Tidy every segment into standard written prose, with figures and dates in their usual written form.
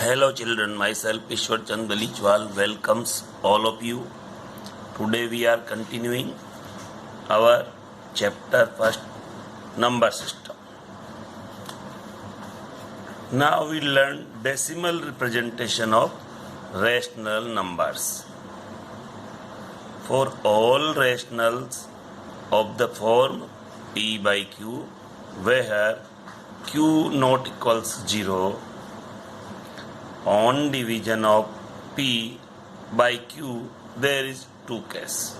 Hello children, myself Ishwar Chand Balichwal welcomes all of you. Today we are continuing our chapter first, number system. Now we learn decimal representation of rational numbers. For all rationals of the form P by Q, where Q not equals 0, on division of P by Q, there is two cases.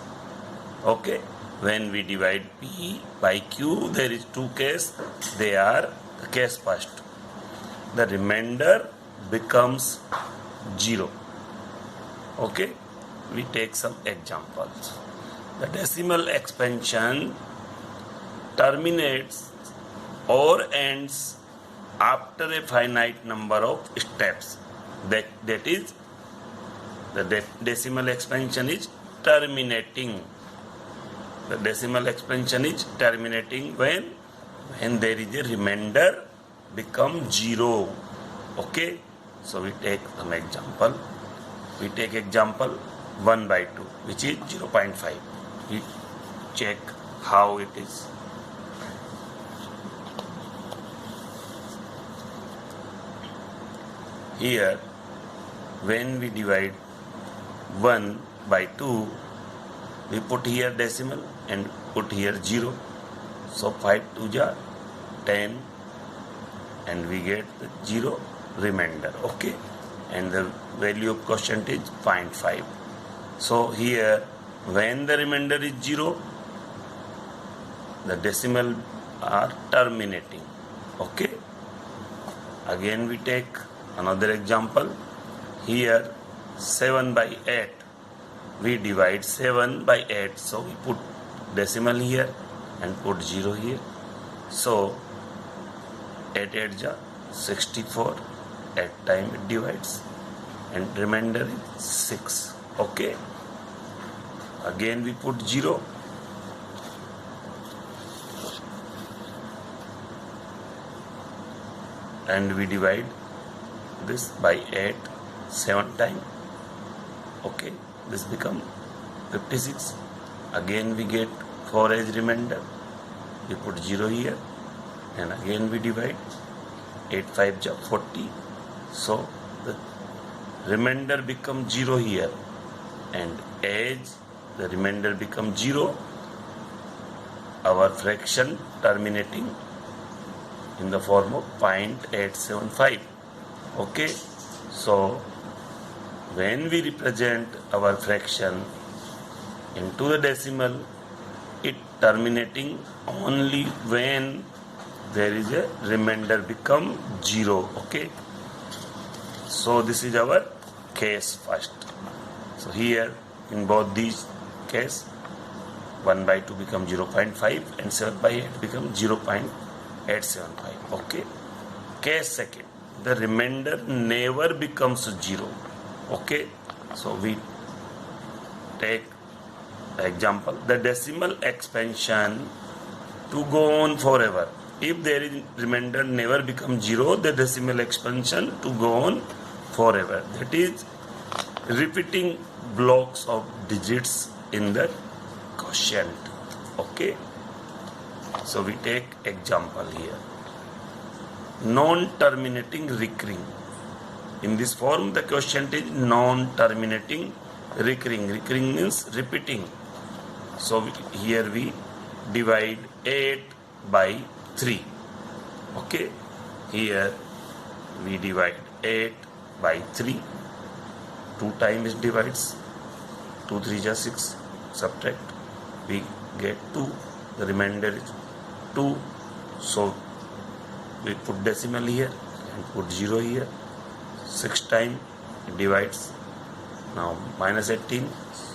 Okay, when we divide P by Q, there is two cases. They are the case first. The remainder becomes 0. Okay, we take some examples. The decimal expansion terminates or ends after a finite number of steps. That is, the decimal expansion is terminating. The decimal expansion is terminating when there is a remainder become 0. Okay, so we take some example. We take example 1 by 2, which is 0.5. We check how it is. Here, when we divide 1 by 2, we put here decimal and put here 0. So 5 2 are 10 and we get the 0 remainder. Okay, and the value of quotient is 0.5. So here, when the remainder is 0, the decimal are terminating. Okay, again we take another example. Here 7 by 8, we divide 7 by 8, so we put decimal here and put 0 here. So 8 8 ja 64, 8 time it divides and remainder is 6. Okay, again we put 0. And we divide this by 8 7 times. Okay, this become 56. Again we get 4 as remainder. We put 0 here and again we divide. 8 5 ja 40. So the remainder become 0 here, and as the remainder become 0, our fraction terminating in the form of 0.875. Okay, so when we represent our fraction into the decimal, it terminating only when there is a remainder become 0. Okay, so this is our case first. So here in both these case, 1 by 2 become 0.5 and 7 by 8 become 0.875. Okay, case second, the remainder never becomes 0. Okay, so we take the example, the decimal expansion to go on forever. If there is remainder never become 0, the decimal expansion to go on forever. That is repeating blocks of digits in the quotient. Okay, so we take example here. Non-terminating recurring. In this form, the quotient is non-terminating recurring. Recurring means repeating. So here we divide 8 by 3. Okay, here we divide 8 by 3. 2 times divides. 2 3 are 6. Subtract. We get 2. The remainder is 2. So we put decimal here and put 0 here. 6 times it divides. Now minus 18.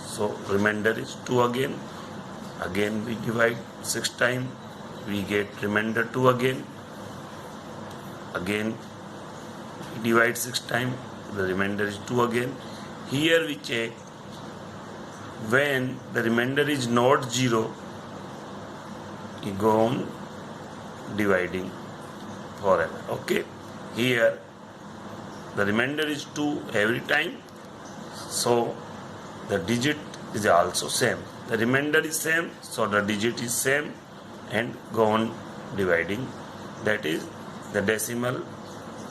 So remainder is 2 again. Again we divide 6 times. We get remainder 2 again. Again we divide 6 times. The remainder is 2 again. Here we check when the remainder is not 0, you go on dividing forever. Okay, here the remainder is 2 every time, so the digit is also same. The remainder is same, so the digit is same, and go on dividing. That is, the decimal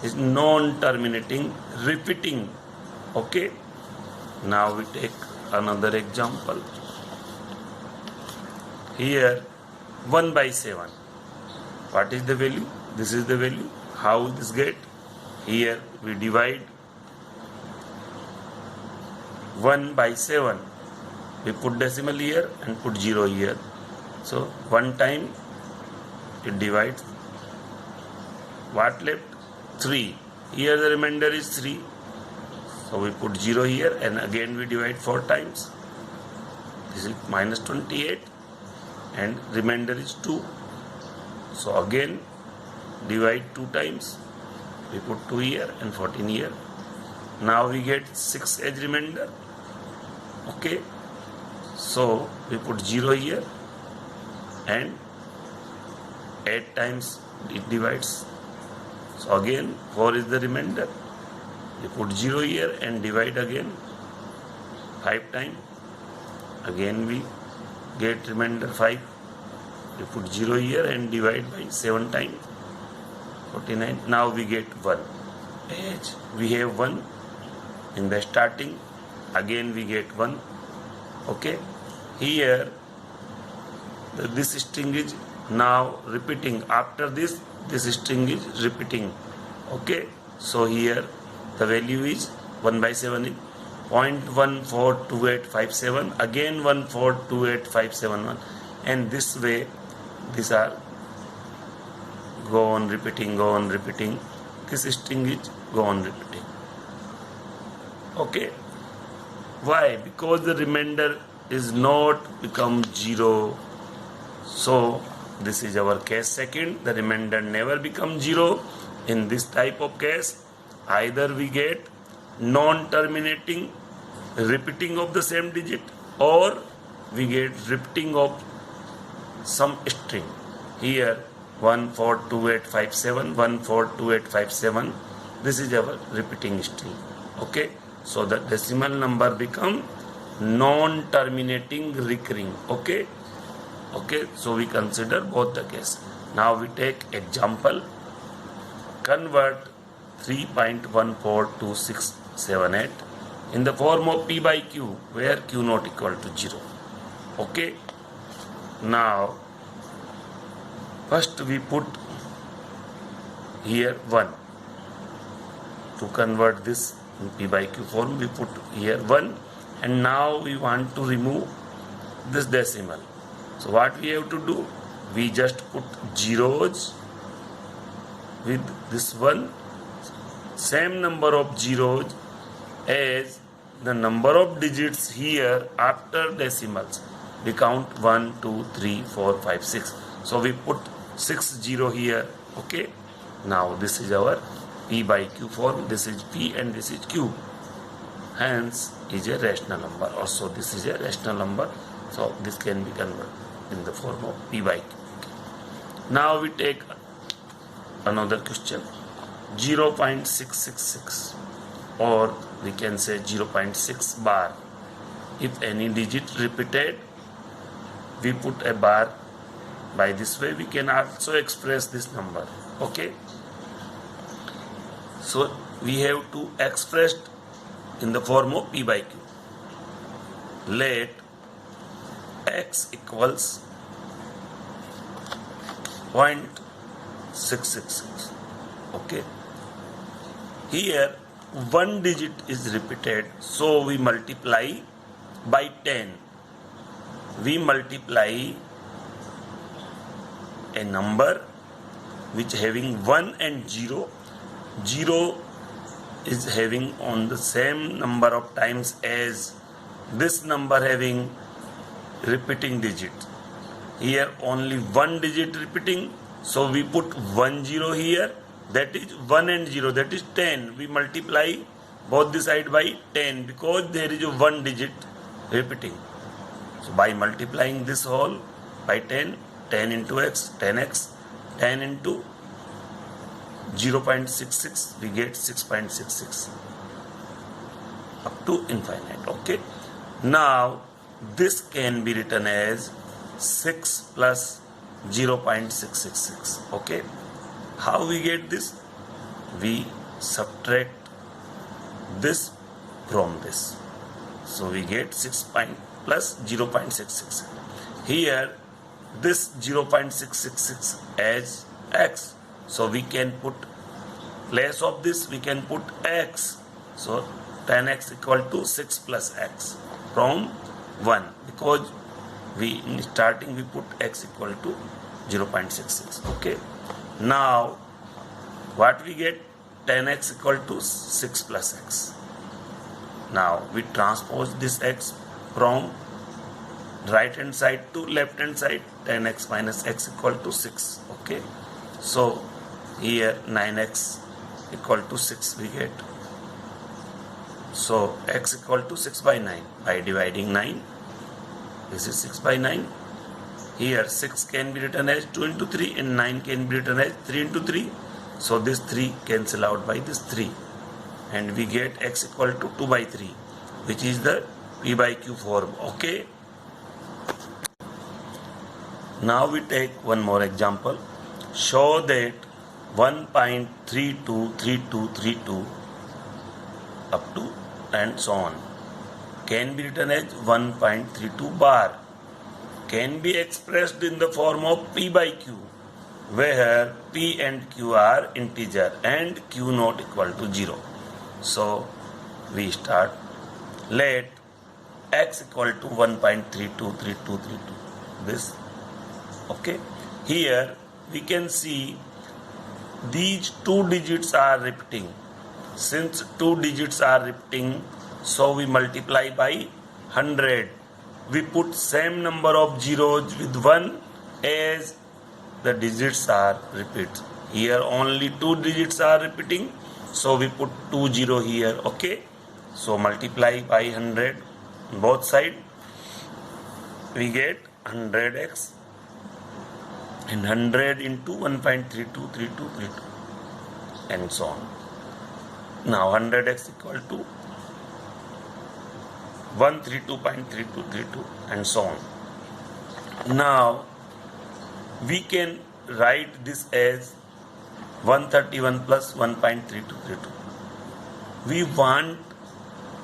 is non-terminating, repeating. Okay. Now we take another example. Here 1 by 7. What is the value? This is the value. How this get? Here we divide 1 by 7. We put decimal here and put 0 here. So one time it divides. What left? 3. Here the remainder is 3. So we put 0 here and again we divide 4 times. This is minus 28 and remainder is 2. So again divide 2 times. We put 2 here and 14 here. Now we get 6 as remainder. Okay. So we put 0 here and 8 times it divides. So again 4 is the remainder. We put 0 here and divide again 5 times. Again we get remainder 5. We put 0 here and divide by 7 times. 49. Now we get 1. As we have 1 in the starting, again we get 1. Okay. Here this string is now repeating. After this string is repeating. Okay. So here the value is 1 by 7 is 0.142857. Again 1428571. And this way these are go on repeating. This string is go on repeating. Okay. Why? Because the remainder is not become 0. So this is our case second. The remainder never become 0. In this type of case, either we get non-terminating repeating of the same digit, or we get repeating of some string. Here 142857, 142857. This is our repeating string. Okay. So the decimal number become non-terminating recurring. Okay. Okay. So we consider both the case. Now we take example. Convert 3.142678 in the form of P by Q, where Q not equal to 0. Okay. Now first we put here 1. To convert this in P by Q form, we put here 1, and now we want to remove this decimal. So what we have to do? We just put zeros with this 1, same number of zeros as the number of digits here after decimals. We count 1, 2, 3, 4, 5, 6. So we put 6 0 here. Okay. Now this is our P by Q form. This is P and this is Q. Hence is a rational number. Also this is a rational number. So this can be converted in the form of P by Q. Okay. Now we take another question. 0.666, or we can say 0.6 bar. If any digit repeated, we put a bar. By this way we can also express this number. Okay. So we have to express in the form of P by Q. Let x equals 0.666. Okay. Here one digit is repeated, so we multiply by 10. We multiply a number which having 1 and 0. 0 is having on the same number of times as this number having repeating digit. Here only one digit repeating, so we put 1 0 here. That is 1 and 0, that is 10. We multiply both the side by 10 because there is a one digit repeating. So by multiplying this whole by 10, 10 into x, 10x, 10 into 0.66, we get 6.66 up to infinite. Okay. Now this can be written as 6 plus 0.666. Okay. How we get this? We subtract this from this. So we get 6 plus 0.666. Here this 0.666 as x. So we can put place of this, we can put x. So 10x equal to 6 plus x from 1, because we in starting we put x equal to 0.66. Okay. Now what we get? 10x equal to 6 plus x. Now we transpose this x from right hand side to left hand side. 10x minus x equal to 6. Okay. So here 9x equal to 6 we get. So x equal to 6 by 9 by dividing 9. This is 6 by 9. Here 6 can be written as 2 into 3 and 9 can be written as 3 into 3. So this 3 cancel out by this 3. And we get x equal to 2 by 3, which is the p by q form. Okay. Now we take one more example. Show that 1.323232 up to and so on can be written as 1.32 bar, can be expressed in the form of p by q, where p and q are integer and q not equal to 0. So we start. Let x equal to 1.323232. This. Okay. Here we can see these two digits are repeating. Since two digits are repeating, so we multiply by 100. We put same number of zeros with 1 as the digits are repeat. Here only two digits are repeating, so we put 20 here. Okay. So multiply by 100 both sides. We get 100x and 100 into 1.323232 and so on. Now 100x equal to 132.3232 and so on. Now we can write this as 131 plus 1.3232. We want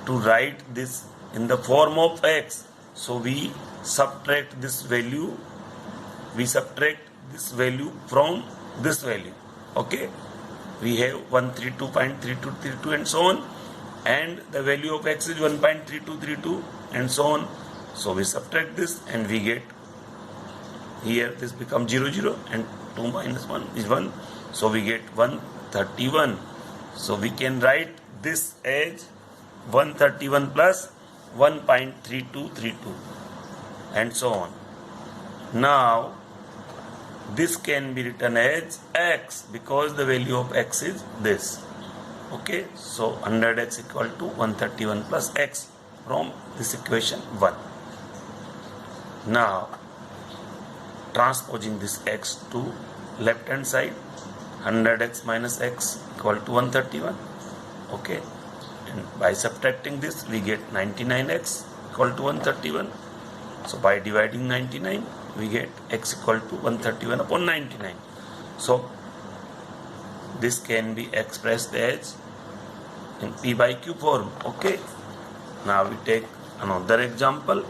to write this in the form of x, so we subtract this value. We subtract this value from this value. Okay. We have 132.3232 and so on, and the value of x is 1.3232 and so on. So we subtract this and we get, here this becomes 0 and 2 minus 1 is 1. So we get 131. So we can write this as 131 plus 1.3232 and so on. Now this can be written as x, because the value of x is this. Okay. So 100x equal to 131 plus x from this equation 1. Now transposing this x to left hand side, 100x minus x equal to 131. Okay. And by subtracting this we get 99x equal to 131. So by dividing 99 we get x equal to 131 upon 99. So this can be expressed as in p by q form. Okay. Now we take another example.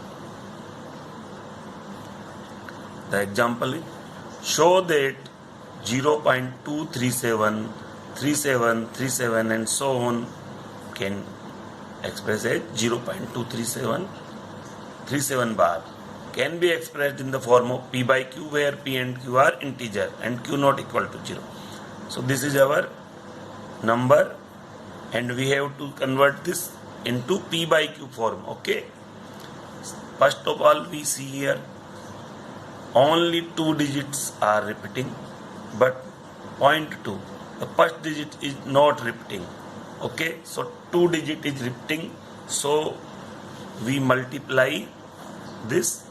The example is, show that 0.237, 37, 37 and so on can express as 0.237 bar, can be expressed in the form of p by q, where p and q are integer and q not equal to 0. So this is our number and we have to convert this into p by q form. Okay. First of all, we see here only two digits are repeating, but 0.2, the first digit is not repeating. Okay. So two digit is repeating, so we multiply this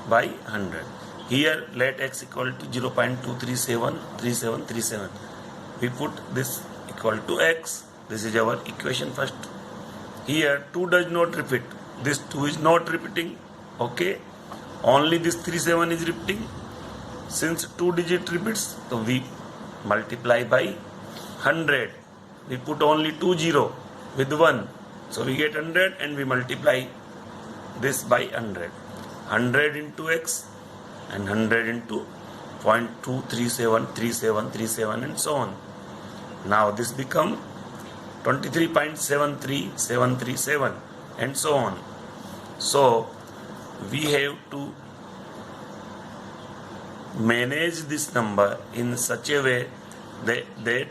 by 100. Here let x equal to 0.2373737. we put this equal to x. This is our equation first. Here 2 does not repeat. This 2 is not repeating. Okay. Only this 37 is repeating. Since 2 digit repeats, so we multiply by 100. We put only 2 0 with 1. So we get 100 and we multiply this by 100. 100 into x and 100 into 0.2373737 and so on. Now this become 23.73737 and so on. So we have to manage this number in such a way that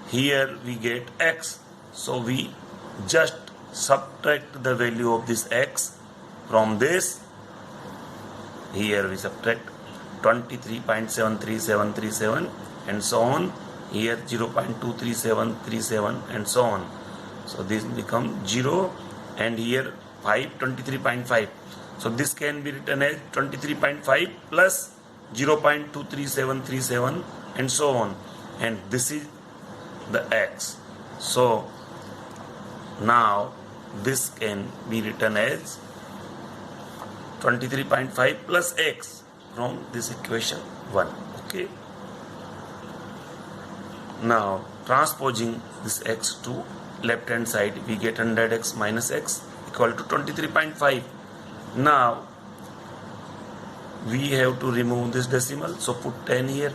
here we get x. So we just subtract the value of this x from this. Here we subtract 23.73737 and so on. Here 0.23737 and so on. So this becomes 0 and here 23.5. So this can be written as 23.5 plus 0.23737 and so on. And this is the x. So now this can be written as 23.5 plus x from this equation 1. Okay. Now transposing this x to left hand side, we get 100x minus x equal to 23.5. Now we have to remove this decimal, so put 10 here.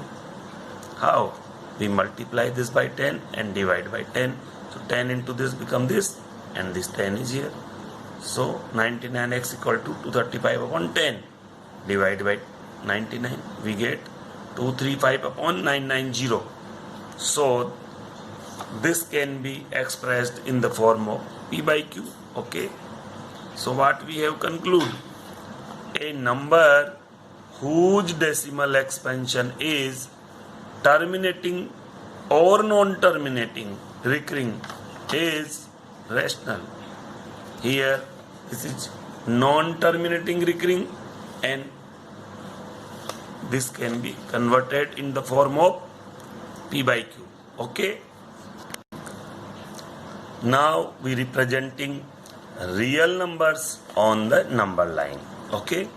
How? We multiply this by 10 and divide by 10. So 10 into this become this and this 10 is here. So 99x equal to 235 upon 10. Divide by 99. We get 235 upon 990. So this can be expressed in the form of P by Q. Okay. So what we have concluded? A number whose decimal expansion is terminating or non-terminating recurring is rational. Here this is non-terminating recurring and this can be converted in the form of P by Q. Okay. Now we representing real numbers on the number line. Okay.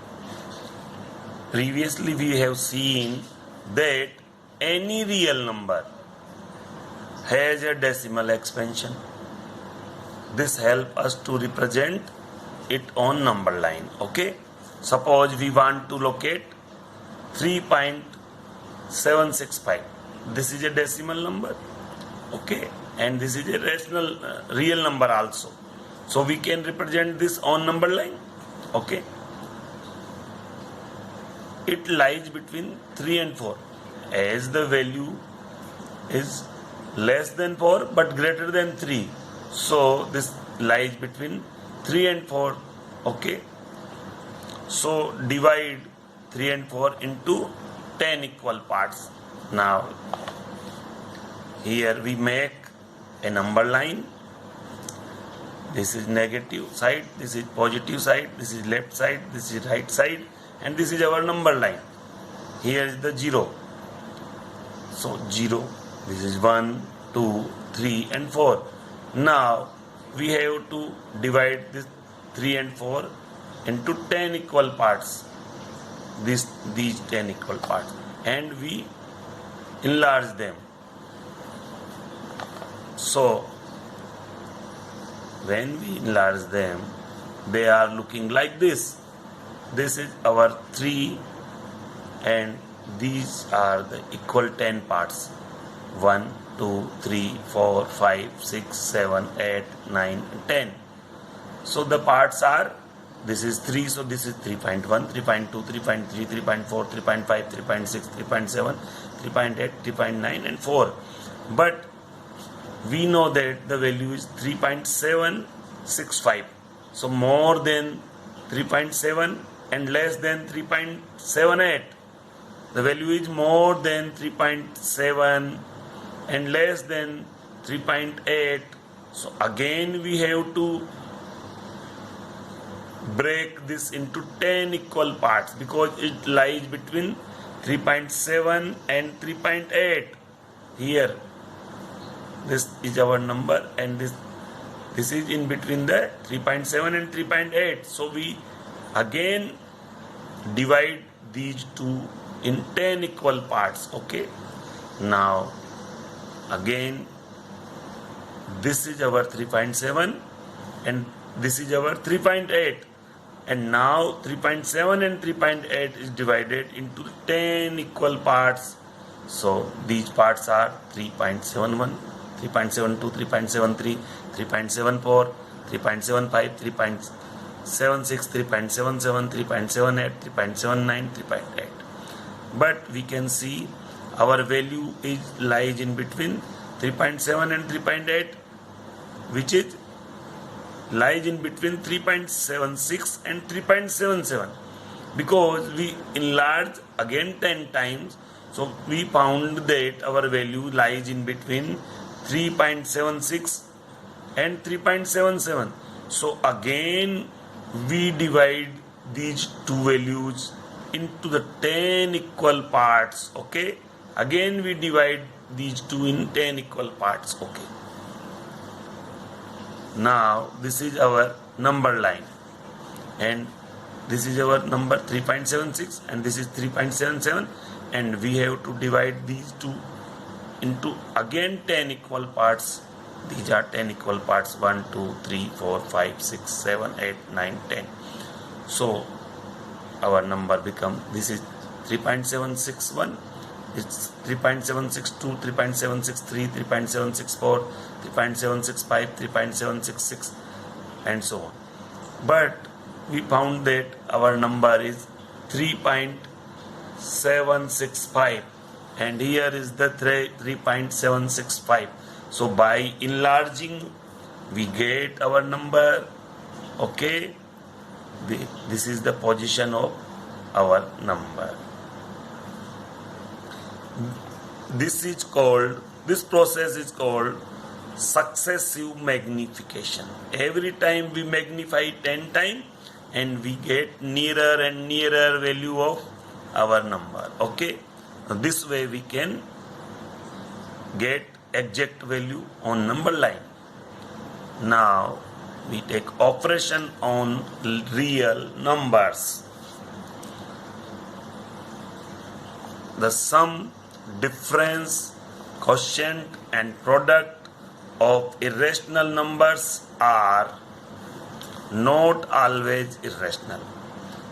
Previously we have seen that any real number has a decimal expansion. This helps us to represent it on number line. Okay. Suppose we want to locate 3.765. This is a decimal number. Okay. And this is a rational real number also. So we can represent this on number line. Okay. It lies between 3 and 4. As the value is less than 4 but greater than 3. So this lies between 3 and 4. Okay. So divide 3 and 4 into 10 equal parts. Now here we make a number line. This is negative side, this is positive side, this is left side, this is right side, and this is our number line. Here is the 0. So 0, this is 1, 2, 3 and 4. Now we have to divide this 3 and 4 into 10 equal parts. These 10 equal parts, and we enlarge them. So when we enlarge them, they are looking like this. This is our 3 and these are the equal 10 parts. 1, 2, 3, 4, 5, 6, 7, 8, 9, 10. So the parts are, this is 3, so this is 3.1, 3.2, 3.3, 3.4, 3.5, 3.6, 3.7, 3.8, 3.9 and 4. But we know that the value is 3.765. So more than 3.7 and less than 3.78. The value is more than 3.7 and less than 3.8. So again we have to break this into 10 equal parts because it lies between 3.7 and 3.8. Here This is our number, and this is in between the 3.7 and 3.8. So we again divide these two in 10 equal parts. Okay, now again this is our 3.7 and this is our 3.8, and now 3.7 and 3.8 is divided into 10 equal parts. So these parts are 3.71, 3.72, 3.73, 3.74, 3.75, 3.76, 3.77, 3.78, 3.79, 3.8. But we can see our value lies in between 3.7 and 3.8, which is lies in between 3.76 and 3.77, because we enlarge again 10 times. So we found that our value lies in between 3.76 and 3.77. So again we divide these two values into the 10 equal parts. Okay, again we divide these two in 10 equal parts. Okay, now this is our number line, and this is our number 3.76 and this is 3.77, and we have to divide these two into again 10 equal parts. These are 10 equal parts: 1, 2, 3, 4, 5, 6, 7, 8, 9, 10. So our number become, this is 3.761, it's 3.762, 3.763, 3.764, 3.765, 3.766, and so on. But we found that our number is 3.765, and here is the 3.765. So by enlarging we get our number. Okay, this is the position of our number. This process is called successive magnification. Every time we magnify 10 times and we get nearer and nearer value of our number. Okay, this way we can get exact value on number line. Now we take operation on real numbers. The sum, difference, quotient and product of irrational numbers are not always irrational.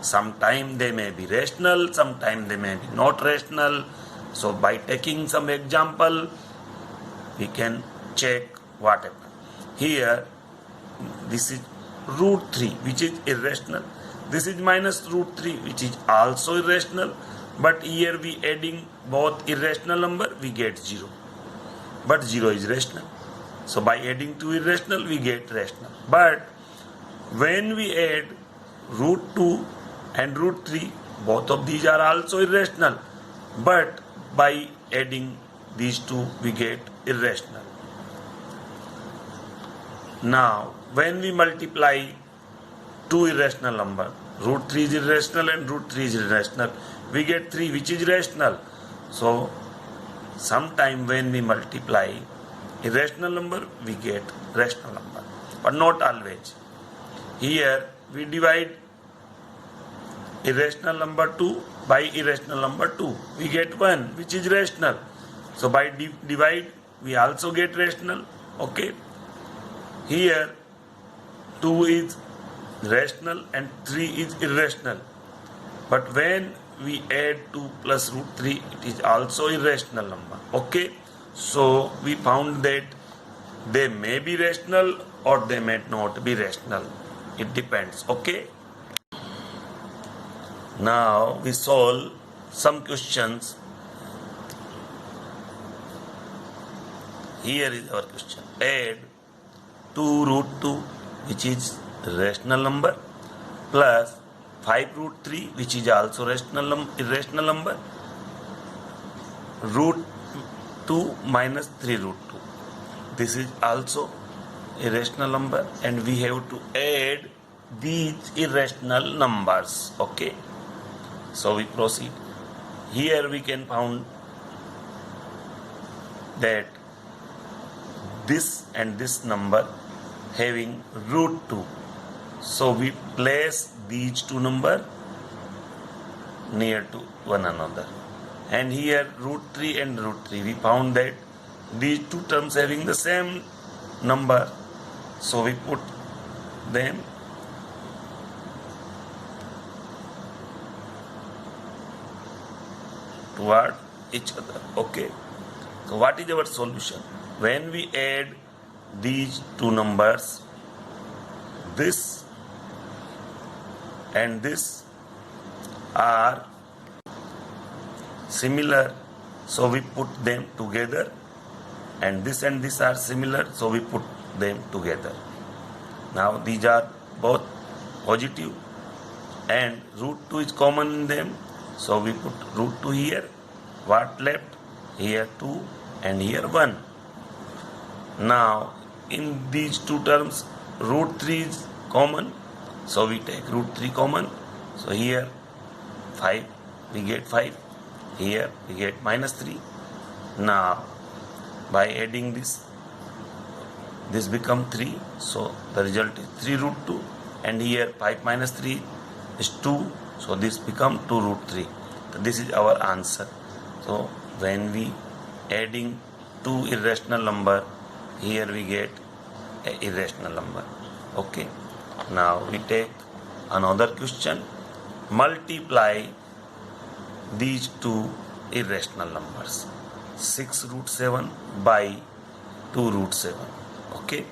Sometimes they may be rational, sometimes they may be not rational. So by taking some example, we can check what happened. Here, this is root 3, which is irrational. This is minus root 3, which is also irrational. But here we adding both irrational number, we get 0. But 0 is rational. So by adding two irrational, we get rational. But when we add root 2 and root 3, both of these are also irrational. But by adding these two, we get irrational. Now, when we multiply two irrational number, root 3 is irrational and root 3 is irrational, we get 3, which is rational. So, sometime when we multiply irrational number, we get rational number, but not always. Here, we divide irrational number 2 by irrational number 2. We get 1, which is rational. So, by divide, we also get rational. Okay. Here 2 is rational and 3 is irrational. But when we add 2 plus root 3, it is also irrational number. Okay. So we found that they may be rational or they may not be rational. It depends. Okay. Now we solve some questions. Here is our question. Add 2 root 2, which is rational number, plus 5 root 3, which is also irrational number, root 2 minus 3 root 2. This is also irrational number, and we have to add these irrational numbers. Okay. So we proceed. Here we can find that this and this number having root 2. So we place these two numbers near to one another. And here root 3 and root 3. We found that these two terms having the same number. So we put them toward each other. Okay. So what is our solution? When we add these two numbers, this and this are similar, so we put them together, and this are similar, so we put them together. Now these are both positive and root 2 is common in them, so we put root 2 here. What left? Here 2 and here 1. Now in these two terms root 3 is common, so we take root 3 common. So here 5, we get 5. Here we get -3. Now by adding this become 3. So the result is 3 root 2. And here 5 minus 3 is 2. So this become 2 root 3. So this is our answer. So when we adding two irrational number, here we get a irrational number. Okay. Now we take another question. Multiply these two irrational numbers, 6 root 7 by 2 root 7. Okay.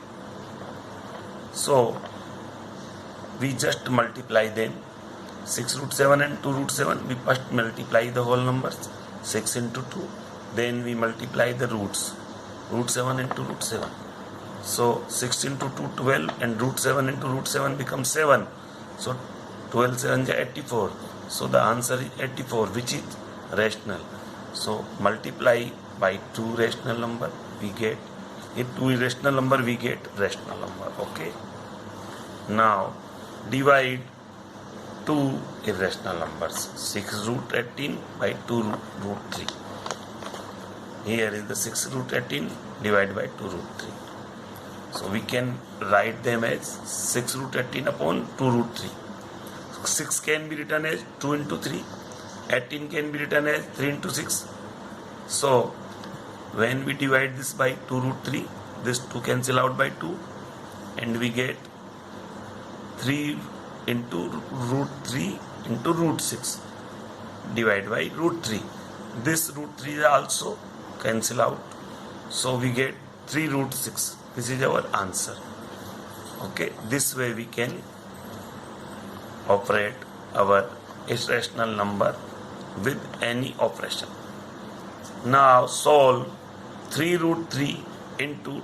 So we just multiply them. 6 root 7 and 2 root 7. We first multiply the whole numbers. 6 into 2. Then we multiply the roots. Root 7 into root 7. So 6 into 2, 12, and root 7 into root 7 becomes 7. So 12 7 is 84. So the answer is 84, which is rational. So multiply by two rational number, we get, if two irrational number, we get rational number. Okay. Now divide two irrational numbers, 6 root 18 by 2 root 3. Here is the 6 root 18 divided by 2 root 3. So we can write them as 6 root 18 upon 2 root 3. 6 can be written as 2 into 3. 18 can be written as 3 into 6. So when we divide this by 2 root 3, this 2 cancel out by 2, and we get 3 into root 3 into root 6 divided by root 3. This root 3 also cancel out. So we get 3 root 6. This is our answer. Okay. This way we can operate our irrational number with any operation. Now solve 3 root 3 into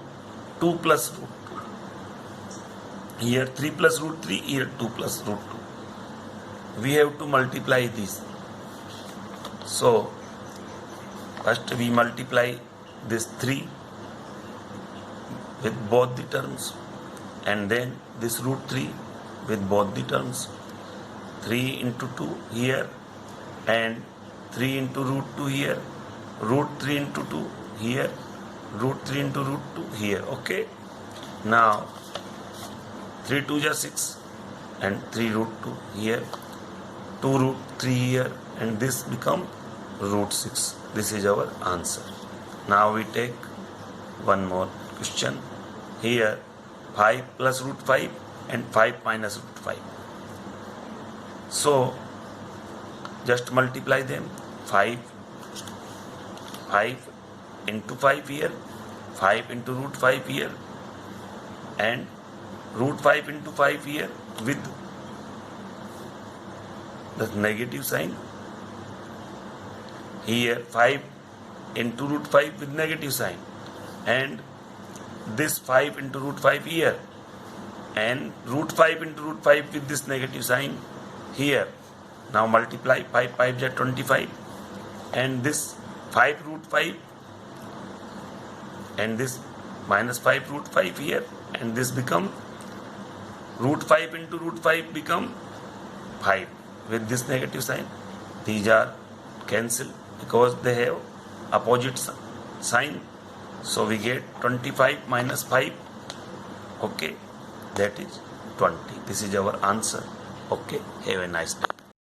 2 plus root 2. Here 3 plus root 3, here 2 plus root 2. We have to multiply these. So first we multiply this 3 with both the terms, and then this root 3 with both the terms. 3 into 2 here, and 3 into root 2 here, root 3 into 2 here, root 3 into root 2 here. Okay. Now 3 2 is 6, and 3 root 2 here, 2 root 3 here, and this become root 6. This is our answer. Now we take one more question. Here 5 plus root 5 and 5 minus root 5. So just multiply them. 5 into 5 here, 5 into root 5 here, and root 5 into 5 here with the negative sign. Here 5 into root 5 with negative sign, and this 5 into root 5 here, and root 5 into root 5 with this negative sign here. Now multiply. 5 5 is 25, and this 5 root 5 and this minus 5 root 5 here, and this become root 5 into root 5 become 5 with this negative sign. These are cancel because they have opposite sign. So we get 25 minus 5. Okay, that is 20. This is our answer. Okay, have a nice day.